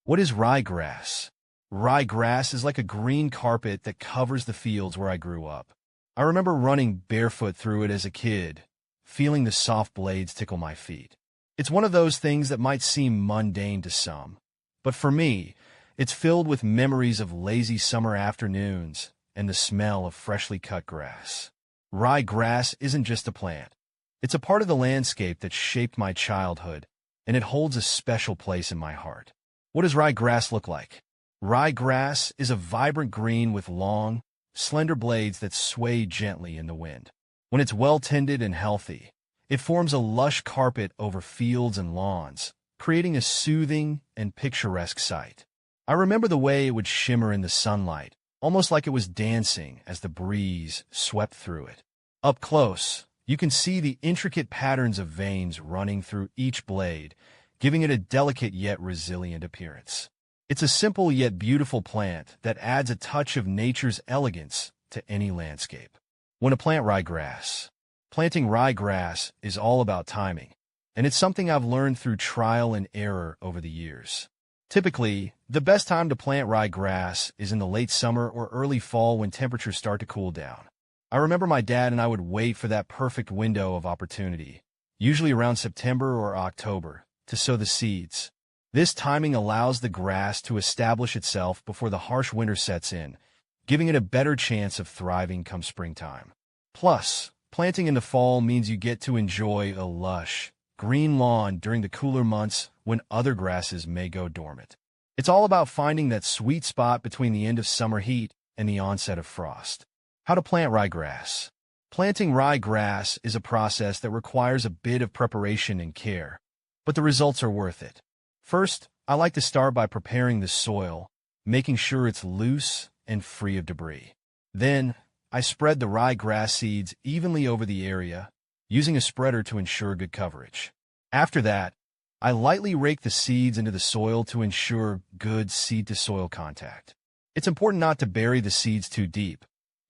What is ryegrass? Ryegrass is like a green carpet that covers the fields where I grew up. I remember running barefoot through it as a kid, feeling the soft blades tickle my feet. It's one of those things that might seem mundane to some, but for me, it's filled with memories of lazy summer afternoons and the smell of freshly cut grass. Ryegrass isn't just a plant. It's a part of the landscape that shaped my childhood, and it holds a special place in my heart. What does ryegrass look like? Ryegrass is a vibrant green with long, slender blades that sway gently in the wind. When it's well-tended and healthy, it forms a lush carpet over fields and lawns, creating a soothing and picturesque sight. I remember the way it would shimmer in the sunlight, almost like it was dancing as the breeze swept through it. Up close, you can see the intricate patterns of veins running through each blade, giving it a delicate yet resilient appearance. It's a simple yet beautiful plant that adds a touch of nature's elegance to any landscape. When to plant ryegrass? Planting ryegrass is all about timing, and it's something I've learned through trial and error over the years. Typically, the best time to plant ryegrass is in the late summer or early fall when temperatures start to cool down. I remember my dad and I would wait for that perfect window of opportunity, usually around September or October, to sow the seeds. This timing allows the grass to establish itself before the harsh winter sets in, giving it a better chance of thriving come springtime. Plus, planting in the fall means you get to enjoy a lush, green lawn during the cooler months when other grasses may go dormant. It's all about finding that sweet spot between the end of summer heat and the onset of frost. How to plant ryegrass? Planting ryegrass is a process that requires a bit of preparation and care, but the results are worth it. First, I like to start by preparing the soil, making sure it's loose and free of debris. Then, I spread the ryegrass seeds evenly over the area, using a spreader to ensure good coverage. After that, I lightly rake the seeds into the soil to ensure good seed-to-soil contact. It's important not to bury the seeds too deep.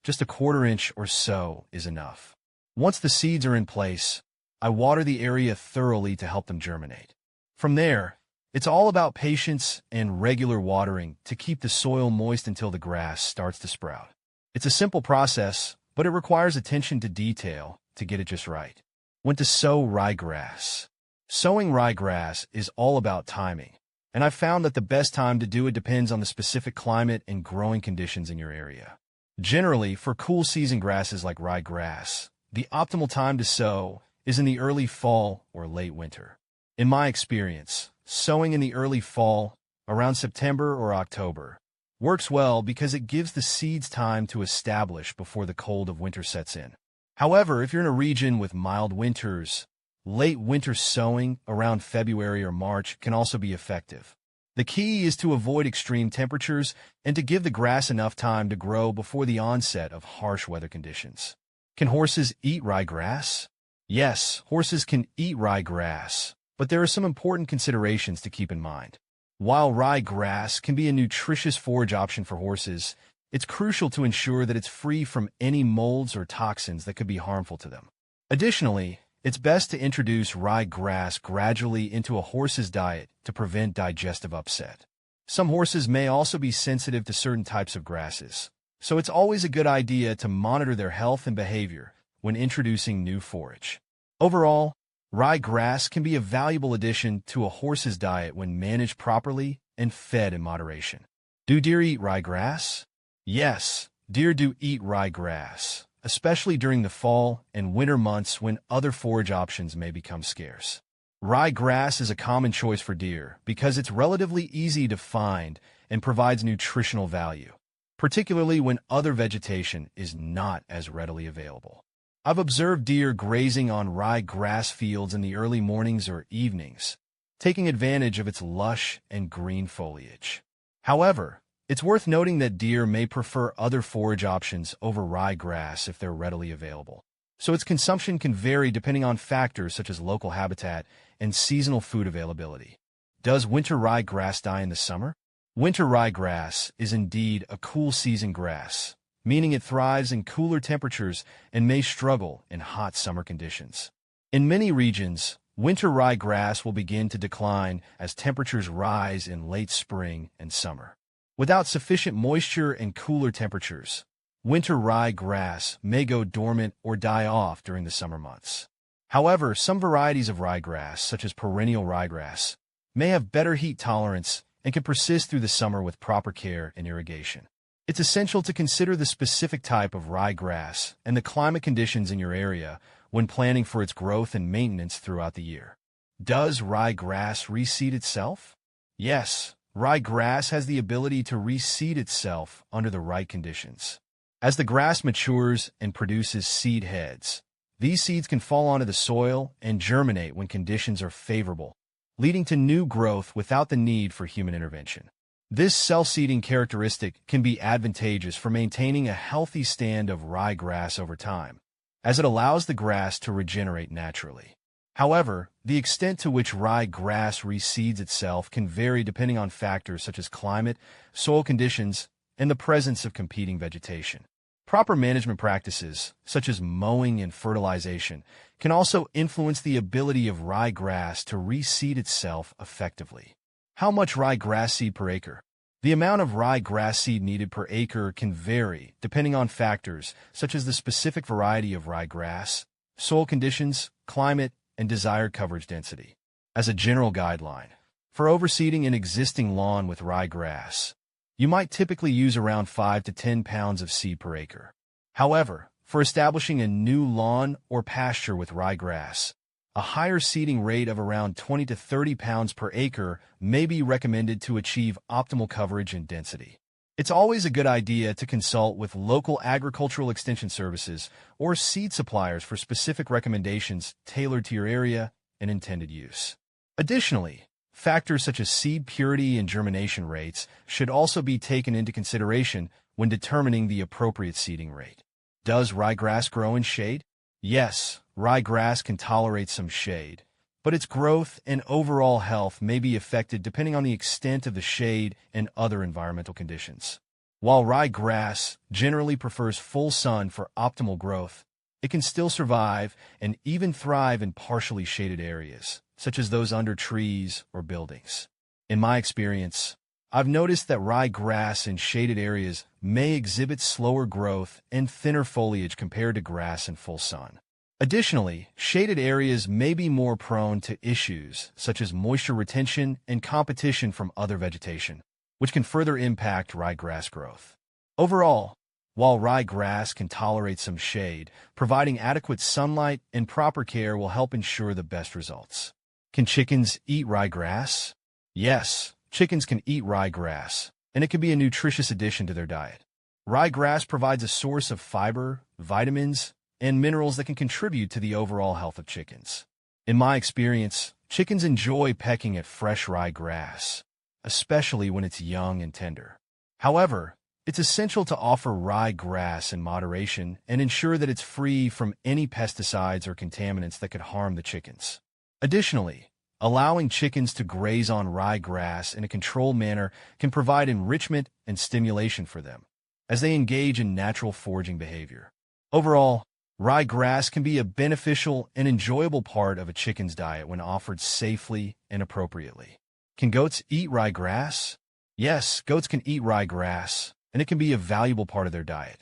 Just a quarter-inch or so is enough. Once the seeds are in place, I water the area thoroughly to help them germinate. From there, it's all about patience and regular watering to keep the soil moist until the grass starts to sprout. It's a simple process, but it requires attention to detail to get it just right. When to sow ryegrass? Sowing ryegrass is all about timing, and I've found that the best time to do it depends on the specific climate and growing conditions in your area. Generally, for cool season grasses like ryegrass, the optimal time to sow is in the early fall or late winter. In my experience, sowing in the early fall, around September or October, works well because it gives the seeds time to establish before the cold of winter sets in. However, if you're in a region with mild winters, late winter sowing around February or March can also be effective. The key is to avoid extreme temperatures and to give the grass enough time to grow before the onset of harsh weather conditions. Can horses eat ryegrass? Yes, horses can eat ryegrass, but there are some important considerations to keep in mind. While ryegrass can be a nutritious forage option for horses, it's crucial to ensure that it's free from any molds or toxins that could be harmful to them. Additionally, it's best to introduce ryegrass gradually into a horse's diet to prevent digestive upset. Some horses may also be sensitive to certain types of grasses, so it's always a good idea to monitor their health and behavior when introducing new forage. Overall, ryegrass can be a valuable addition to a horse's diet when managed properly and fed in moderation. Do deer eat ryegrass? Yes, deer do eat ryegrass, especially during the fall and winter months when other forage options may become scarce. Ryegrass is a common choice for deer because it's relatively easy to find and provides nutritional value, particularly when other vegetation is not as readily available. I've observed deer grazing on ryegrass fields in the early mornings or evenings, taking advantage of its lush and green foliage. However, it's worth noting that deer may prefer other forage options over ryegrass if they're readily available, so its consumption can vary depending on factors such as local habitat and seasonal food availability. Does winter ryegrass die in the summer? Winter ryegrass is indeed a cool season grass, meaning it thrives in cooler temperatures and may struggle in hot summer conditions. In many regions, Winter ryegrass will begin to decline as temperatures rise in late spring and summer. Without sufficient moisture and cooler temperatures, winter ryegrass may go dormant or die off during the summer months. However, some varieties of ryegrass, such as perennial ryegrass, may have better heat tolerance and can persist through the summer with proper care and irrigation. It's essential to consider the specific type of ryegrass and the climate conditions in your area when planning for its growth and maintenance throughout the year. Does ryegrass reseed itself? Yes, ryegrass has the ability to reseed itself under the right conditions. As the grass matures and produces seed heads, these seeds can fall onto the soil and germinate when conditions are favorable, leading to new growth without the need for human intervention. This self-seeding characteristic can be advantageous for maintaining a healthy stand of ryegrass over time, as it allows the grass to regenerate naturally. However, the extent to which ryegrass reseeds itself can vary depending on factors such as climate, soil conditions, and the presence of competing vegetation. Proper management practices, such as mowing and fertilization, can also influence the ability of ryegrass to reseed itself effectively. How much ryegrass seed per acre? The amount of ryegrass seed needed per acre can vary depending on factors such as the specific variety of ryegrass, soil conditions, climate, and desired coverage density. As a general guideline, for overseeding an existing lawn with ryegrass, you might typically use around 5 to 10 pounds of seed per acre. However, for establishing a new lawn or pasture with ryegrass, a higher seeding rate of around 20 to 30 pounds per acre may be recommended to achieve optimal coverage and density. It's always a good idea to consult with local agricultural extension services or seed suppliers for specific recommendations tailored to your area and intended use. Additionally, factors such as seed purity and germination rates should also be taken into consideration when determining the appropriate seeding rate. Does ryegrass grow in shade? Yes, ryegrass can tolerate some shade, but its growth and overall health may be affected depending on the extent of the shade and other environmental conditions. While ryegrass generally prefers full sun for optimal growth, it can still survive and even thrive in partially shaded areas, such as those under trees or buildings. In my experience, I've noticed that ryegrass in shaded areas may exhibit slower growth and thinner foliage compared to grass in full sun. Additionally, shaded areas may be more prone to issues such as moisture retention and competition from other vegetation, which can further impact ryegrass growth. Overall, while ryegrass can tolerate some shade, providing adequate sunlight and proper care will help ensure the best results. Can chickens eat ryegrass? Yes, chickens can eat ryegrass, and it can be a nutritious addition to their diet. Ryegrass provides a source of fiber, vitamins, and minerals that can contribute to the overall health of chickens. In my experience, chickens enjoy pecking at fresh ryegrass, especially when it's young and tender. However, it's essential to offer ryegrass in moderation and ensure that it's free from any pesticides or contaminants that could harm the chickens. Additionally, allowing chickens to graze on ryegrass in a controlled manner can provide enrichment and stimulation for them, as they engage in natural foraging behavior. Overall, ryegrass can be a beneficial and enjoyable part of a chicken's diet when offered safely and appropriately. Can goats eat ryegrass? Yes, goats can eat ryegrass, and it can be a valuable part of their diet.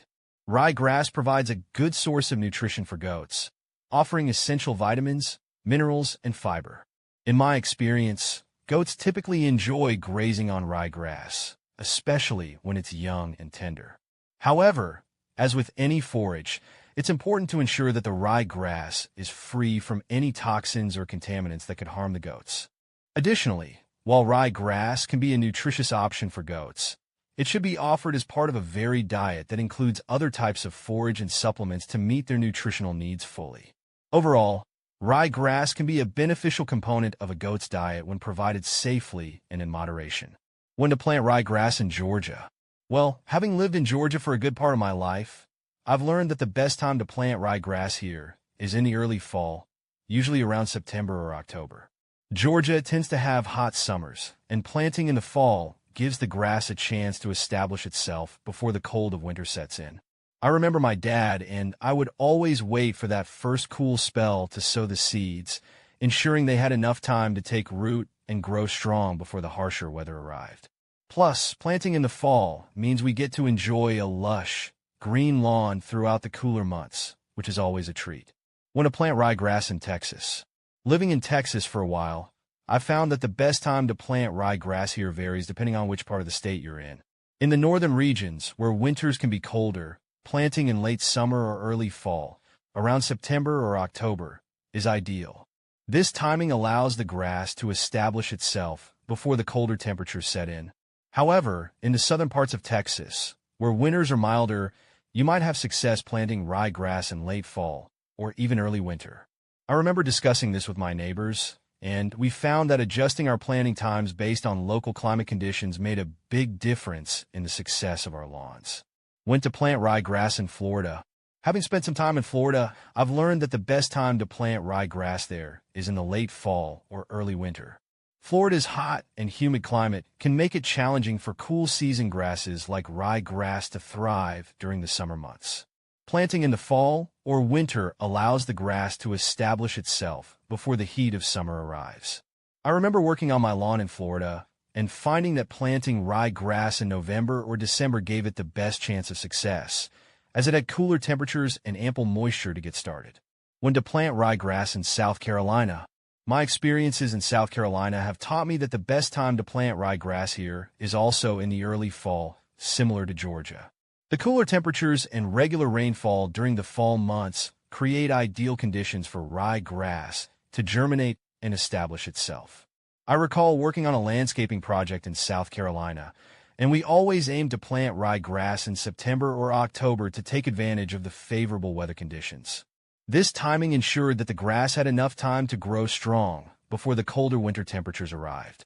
Ryegrass provides a good source of nutrition for goats, offering essential vitamins, minerals, and fiber. In my experience, goats typically enjoy grazing on ryegrass, especially when it's young and tender. However, as with any forage, it's important to ensure that the ryegrass is free from any toxins or contaminants that could harm the goats. Additionally, while ryegrass can be a nutritious option for goats, it should be offered as part of a varied diet that includes other types of forage and supplements to meet their nutritional needs fully. Overall, ryegrass can be a beneficial component of a goat's diet when provided safely and in moderation. When to plant ryegrass in Georgia? Well, having lived in Georgia for a good part of my life, I've learned that the best time to plant ryegrass here is in the early fall, usually around September or October. Georgia tends to have hot summers, and planting in the fall gives the grass a chance to establish itself before the cold of winter sets in. I remember my dad, and I would always wait for that first cool spell to sow the seeds, ensuring they had enough time to take root and grow strong before the harsher weather arrived. Plus, planting in the fall means we get to enjoy a lush, green lawn throughout the cooler months, which is always a treat. When to plant ryegrass in Texas. Living in Texas for a while, I found that the best time to plant ryegrass here varies depending on which part of the state you're in. In the northern regions, where winters can be colder, planting in late summer or early fall, around September or October, is ideal. This timing allows the grass to establish itself before the colder temperatures set in. However, in the southern parts of Texas, where winters are milder, you might have success planting ryegrass in late fall or even early winter. I remember discussing this with my neighbors, and we found that adjusting our planting times based on local climate conditions made a big difference in the success of our lawns. When to plant ryegrass in Florida. Having spent some time in Florida, I've learned that the best time to plant ryegrass there is in the late fall or early winter. Florida's hot and humid climate can make it challenging for cool season grasses like ryegrass to thrive during the summer months. Planting in the fall or winter allows the grass to establish itself before the heat of summer arrives. I remember working on my lawn in Florida and finding that planting ryegrass in November or December gave it the best chance of success, as it had cooler temperatures and ample moisture to get started. When to plant ryegrass in South Carolina. My experiences in South Carolina have taught me that the best time to plant ryegrass here is also in the early fall, similar to Georgia. The cooler temperatures and regular rainfall during the fall months create ideal conditions for ryegrass to germinate and establish itself. I recall working on a landscaping project in South Carolina, and we always aimed to plant ryegrass in September or October to take advantage of the favorable weather conditions. This timing ensured that the grass had enough time to grow strong before the colder winter temperatures arrived.